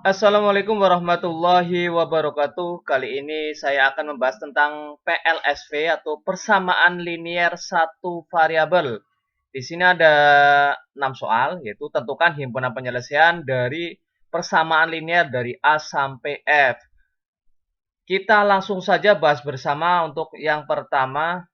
Assalamualaikum warahmatullahi wabarakatuh. Kali ini saya akan membahas tentang PLSV atau persamaan linier satu variabel. Di sini ada 6 soal, yaitu tentukan himpunan penyelesaian dari persamaan linier dari A sampai F. Kita langsung saja bahas bersama untuk yang pertama.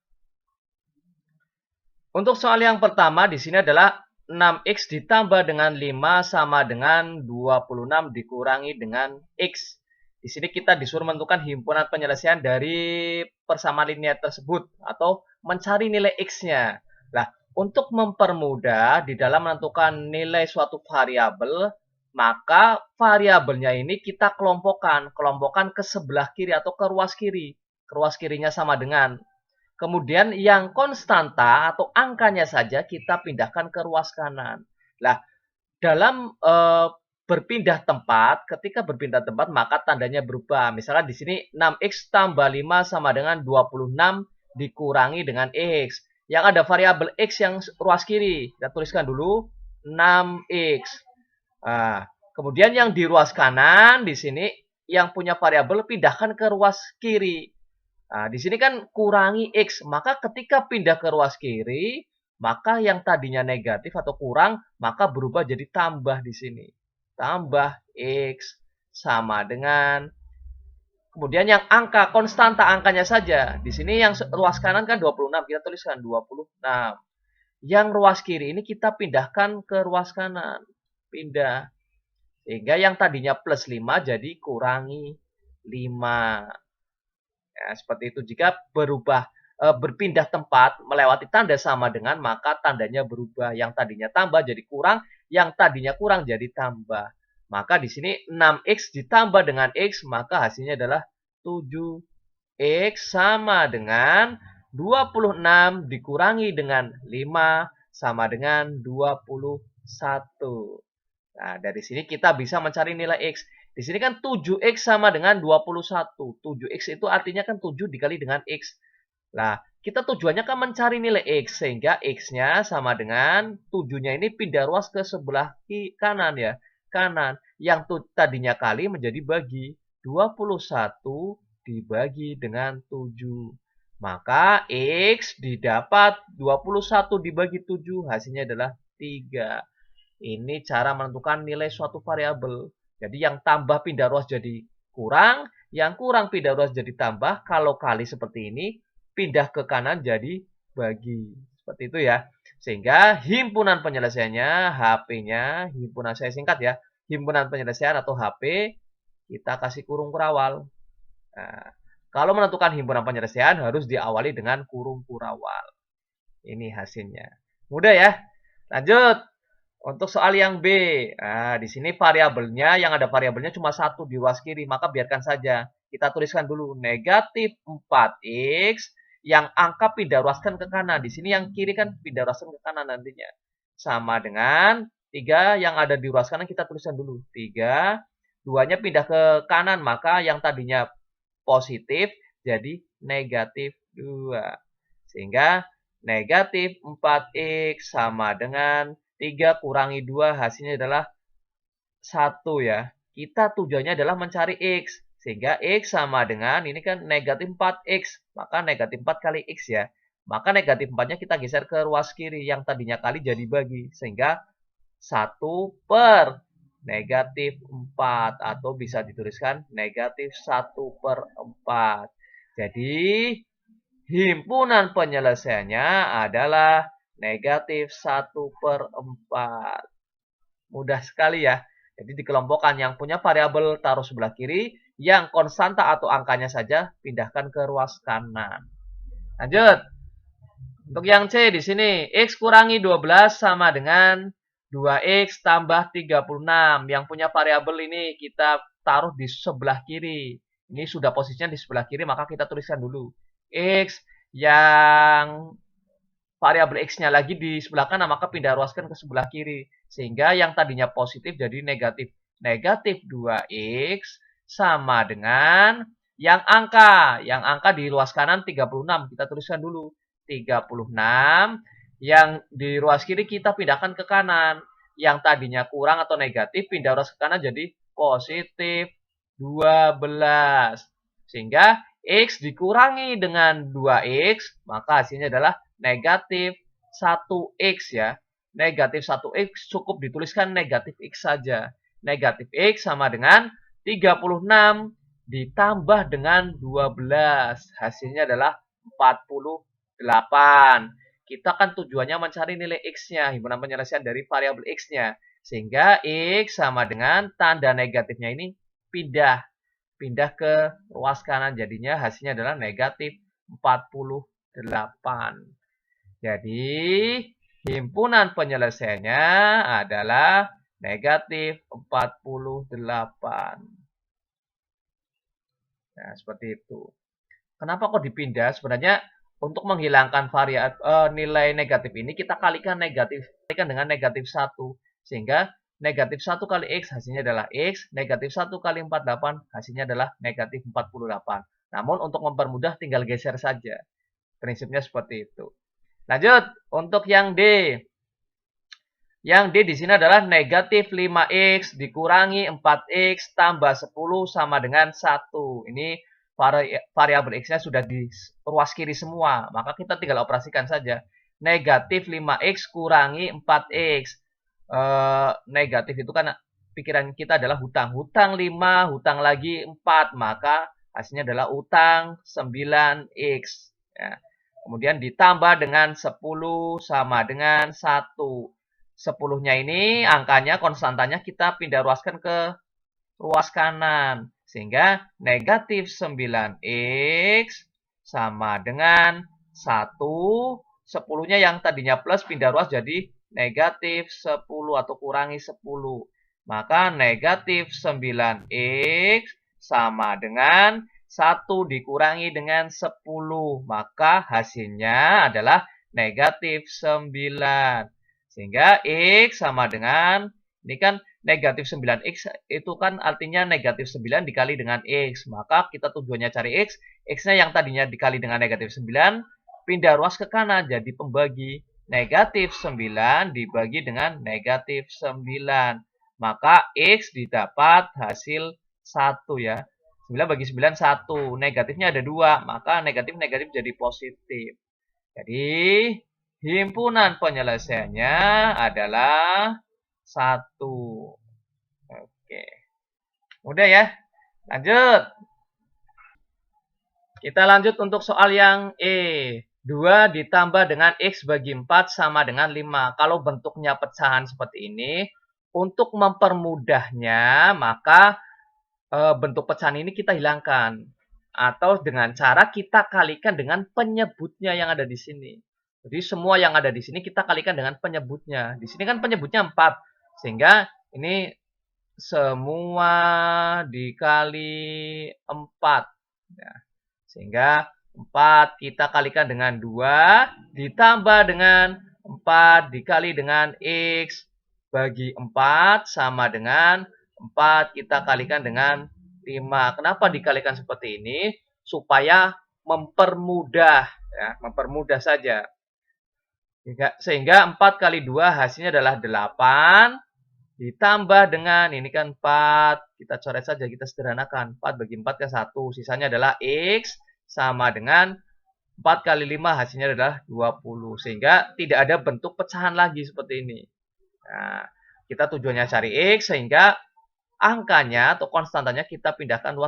Untuk soal yang pertama di sini adalah 6x ditambah dengan 5 sama dengan 26 dikurangi dengan x. Di sini kita disuruh menentukan himpunan penyelesaian dari persamaan linear tersebut atau mencari nilai x-nya. Nah, untuk mempermudah di dalam menentukan nilai suatu variabel, maka variabelnya ini kita kelompokkan ke sebelah kiri atau ke ruas kiri. Ruas kirinya sama dengan. Kemudian yang konstanta atau angkanya saja kita pindahkan ke ruas kanan. Nah, dalam berpindah tempat, ketika berpindah tempat maka tandanya berubah. Misalnya di sini 6x tambah 5 sama dengan 26 dikurangi dengan x. Yang ada variabel x yang ruas kiri. Kita tuliskan dulu 6x. Nah, kemudian yang di ruas kanan di sini yang punya variabel pindahkan ke ruas kiri. Nah, di sini kan kurangi X. Maka ketika pindah ke ruas kiri, maka yang tadinya negatif atau kurang, maka berubah jadi tambah di sini. Tambah X sama dengan. Kemudian yang angka, konstanta angkanya saja. Di sini yang ruas kanan kan 26. Kita tuliskan 26. Yang ruas kiri ini kita pindahkan ke ruas kanan. Pindah. Sehingga yang tadinya plus 5 jadi kurangi 5. Ya, seperti itu. Jika berpindah tempat melewati tanda sama dengan, maka tandanya berubah. Yang tadinya tambah jadi kurang, yang tadinya kurang jadi tambah. Maka di sini 6x ditambah dengan x, maka hasilnya adalah 7x sama dengan 26 dikurangi dengan 5 sama dengan 21. Nah, dari sini kita bisa mencari nilai x. Di sini kan 7x sama dengan 21. 7x itu artinya kan 7 dikali dengan x. Nah, kita tujuannya kan mencari nilai x. Sehingga x-nya sama dengan 7-nya ini pindah ruas ke sebelah kanan ya. Kanan. Yang tadinya kali menjadi bagi. 21 dibagi dengan 7. Maka x didapat 21 dibagi 7. Hasilnya adalah 3. Ini cara menentukan nilai suatu variabel. Jadi yang tambah pindah ruas jadi kurang, yang kurang pindah ruas jadi tambah. Kalau kali seperti ini, pindah ke kanan jadi bagi. Seperti itu ya. Sehingga himpunan penyelesaiannya, HP-nya, himpunan saya singkat ya, himpunan penyelesaian atau HP, kita kasih kurung kurawal. Nah, kalau menentukan himpunan penyelesaian harus diawali dengan kurung kurawal. Ini hasilnya. Mudah ya. Lanjut. Untuk soal yang B, nah, di sini variabelnya, yang ada variabelnya cuma satu di ruas kiri, maka biarkan saja. Kita tuliskan dulu negatif 4x, yang angka pindah ruaskan ke kanan. Di sini yang kiri kan pindah ruaskan ke kanan nantinya. Sama dengan 3 yang ada di ruas kanan kita tuliskan dulu. 3, 2-nya pindah ke kanan, maka yang tadinya positif jadi negatif 2. Sehingga negatif 4x sama dengan 3 kurangi 2 hasilnya adalah 1 ya. Kita tujuannya adalah mencari X. Sehingga X sama dengan, ini kan negatif 4X. Maka negatif 4 kali X ya. Maka negatif 4-nya kita geser ke ruas kiri. Yang tadinya kali jadi bagi. Sehingga 1 per negatif 4. Atau bisa dituliskan negatif 1 per 4. Jadi, himpunan penyelesaiannya adalah negatif 1 per 4. Mudah sekali ya. Jadi dikelompokkan yang punya variabel taruh sebelah kiri, yang konstanta atau angkanya saja pindahkan ke ruas kanan. Lanjut. Untuk yang C di sini, X kurangi 12 sama dengan 2X tambah 36. Yang punya variabel ini kita taruh di sebelah kiri. Ini sudah posisinya di sebelah kiri, maka kita tuliskan dulu. X yang variabel X-nya lagi di sebelah kanan, maka pindah ruaskan ke sebelah kiri. Sehingga yang tadinya positif jadi negatif. Negatif 2X sama dengan yang angka. Yang angka di ruas kanan 36. Kita tuliskan dulu. 36. Yang di ruas kiri kita pindahkan ke kanan. Yang tadinya kurang atau negatif pindah ruas ke kanan jadi positif 12. Sehingga X dikurangi dengan 2X, maka hasilnya adalah negatif 1X ya. Negatif 1X cukup dituliskan negatif X saja. Negatif X sama dengan 36 ditambah dengan 12. Hasilnya adalah 48. Kita kan tujuannya mencari nilai X-nya, himpunan penyelesaian dari variabel X-nya. Sehingga X sama dengan tanda negatifnya ini pindah ke ruas kanan. Jadinya hasilnya adalah negatif 48. Jadi himpunan penyelesaiannya adalah negatif 48. Nah, seperti itu. Kenapa kok dipindah? Sebenarnya untuk menghilangkan nilai negatif ini kita kalikan dengan negatif 1. Sehingga negatif 1 kali X hasilnya adalah X, negatif 1 kali 48 hasilnya adalah negatif 48. Namun untuk mempermudah tinggal geser saja. Prinsipnya seperti itu. Lanjut, untuk yang D. Yang D di sini adalah negatif 5X dikurangi 4X tambah 10 sama dengan 1. Ini variabel X-nya sudah di ruas kiri semua. Maka kita tinggal operasikan saja. Negatif 5X kurangi 4X. Negatif itu kan pikiran kita adalah hutang. Hutang 5, hutang lagi 4. Maka hasilnya adalah hutang 9X. Ya. Kemudian ditambah dengan 10 sama dengan 1. 10-nya ini angkanya, konstantanya kita pindah ruaskan ke ruas kanan. Sehingga negatif 9X sama dengan 1. 10-nya yang tadinya plus pindah ruas jadi negatif 10 atau kurangi 10. Maka negatif 9X sama dengan 1 dikurangi dengan 10. Maka hasilnya adalah negatif 9. Sehingga X sama dengan, ini kan negatif 9X itu kan artinya negatif 9 dikali dengan X. Maka kita tujuannya cari X. X-nya yang tadinya dikali dengan negatif 9, pindah ruas ke kanan jadi pembagi. Negatif 9 dibagi dengan negatif 9. Maka X didapat hasil 1 ya. 9 bagi 9, 1. Negatifnya ada 2. Maka negatif-negatif jadi positif. Jadi himpunan penyelesaiannya adalah 1. Oke. Mudah ya. Lanjut. Kita lanjut untuk soal yang E. 2 ditambah dengan X bagi 4 sama dengan 5. Kalau bentuknya pecahan seperti ini, untuk mempermudahnya, maka bentuk pecahan ini kita hilangkan. Atau dengan cara kita kalikan dengan penyebutnya yang ada di sini. Jadi semua yang ada di sini kita kalikan dengan penyebutnya. Di sini kan penyebutnya 4. Sehingga ini semua dikali 4. Ya. Sehingga 4 kita kalikan dengan 2 ditambah dengan 4 dikali dengan X bagi 4 sama dengan 4 kita kalikan dengan 5. Kenapa dikalikan seperti ini? Supaya mempermudah, ya, mempermudah saja. Sehingga 4 kali 2 hasilnya adalah 8 ditambah dengan, ini kan 4, kita coret saja, kita sederhanakan. 4 bagi 4 ke 1, sisanya adalah X sama dengan 4 kali 5 hasilnya adalah 20. Sehingga tidak ada bentuk pecahan lagi seperti ini. Nah, kita tujuannya cari X sehingga angkanya atau konstantanya kita pindahkan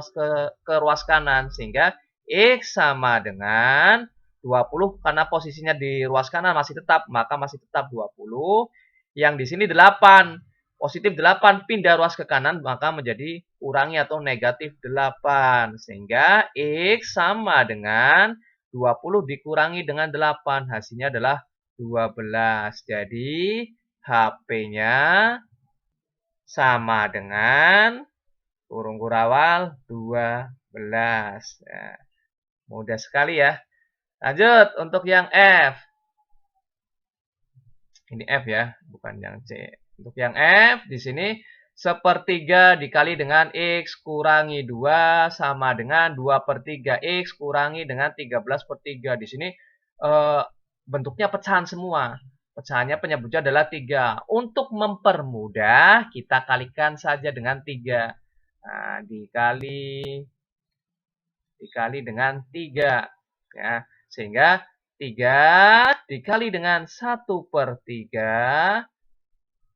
ke ruas kanan. Sehingga X sama dengan 20 karena posisinya di ruas kanan masih tetap, maka masih tetap 20. Yang di sini 8. Positif 8 pindah ruas ke kanan maka menjadi kurangi atau negatif 8. Sehingga X sama dengan 20 dikurangi dengan 8. Hasilnya adalah 12. Jadi HP-nya sama dengan kurung kurawal 12. Nah, mudah sekali ya. Lanjut untuk yang F. Ini F ya, bukan yang C. Untuk yang F, di sini sepertiga dikali dengan X kurangi 2 sama dengan 2/3 X kurangi dengan 13/3. Di sini bentuknya pecahan semua. Pecahannya penyebutnya adalah 3. Untuk mempermudah, kita kalikan saja dengan 3. Nah, dikali dengan 3. Ya, sehingga 3 dikali dengan 1/3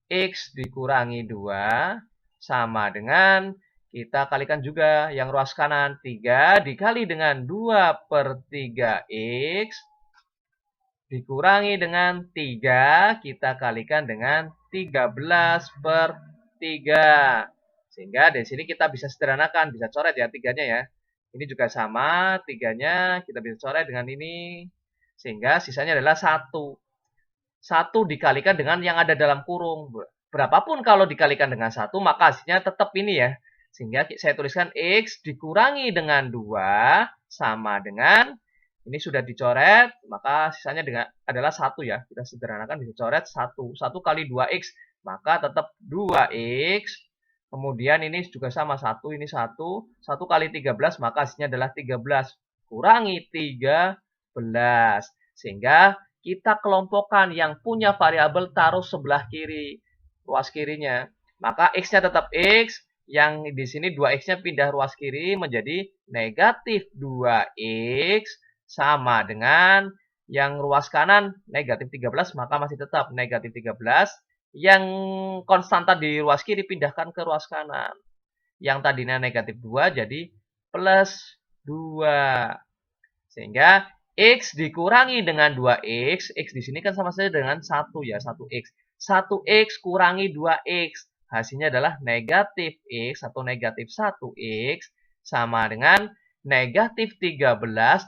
X dikurangi 2 sama dengan kita kalikan juga yang ruas kanan. 3 dikali dengan 2/3 X dikurangi dengan 3 kita kalikan dengan 13/3. Sehingga dari sini kita bisa sederhanakan, bisa coret ya 3-nya ya. Ini juga sama, 3-nya kita bisa coret dengan ini. Sehingga sisanya adalah 1. 1 dikalikan dengan yang ada dalam kurung. Berapapun kalau dikalikan dengan 1, maka hasilnya tetap ini ya. Sehingga saya tuliskan X dikurangi dengan 2 sama dengan, ini sudah dicoret, maka sisanya adalah 1 ya. Kita sederhanakan bisa coret 1. 1 kali 2X, maka tetap 2X. Kemudian ini juga sama 1, ini 1. 1 kali 13, maka hasilnya adalah 13. Kurangi 13. Sehingga kita kelompokkan yang punya variabel taruh sebelah kiri, ruas kirinya. Maka X-nya tetap X, yang di sini 2X-nya pindah ruas kiri menjadi negatif 2X sama dengan yang ruas kanan negatif 13, maka masih tetap negatif 13. Yang konstanta di ruas kiri pindahkan ke ruas kanan. Yang tadinya negatif 2 jadi plus 2. Sehingga X dikurangi dengan 2X. X di sini kan sama saja dengan 1 ya, 1X. 1X kurangi 2X. Hasilnya adalah negatif X atau negatif 1X sama dengan negatif 13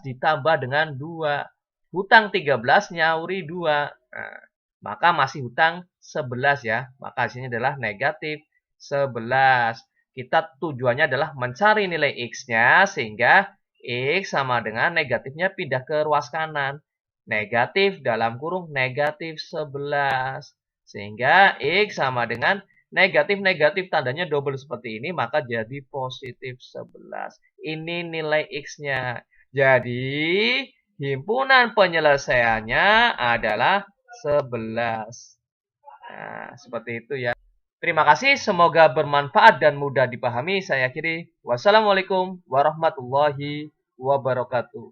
ditambah dengan 2. Hutang 13 nyauri 2. Nah, maka masih hutang 11 ya. Maka hasilnya adalah negatif 11. Kita tujuannya adalah mencari nilai X-nya sehingga X sama dengan negatifnya pindah ke ruas kanan. Negatif dalam kurung negatif 11. Sehingga X sama dengan negatif-negatif tandanya double seperti ini, maka jadi positif 11. Ini nilai X-nya. Jadi, himpunan penyelesaiannya adalah 11. Nah, seperti itu ya. Terima kasih, semoga bermanfaat dan mudah dipahami. Saya akhiri. Wassalamualaikum warahmatullahi wabarakatuh.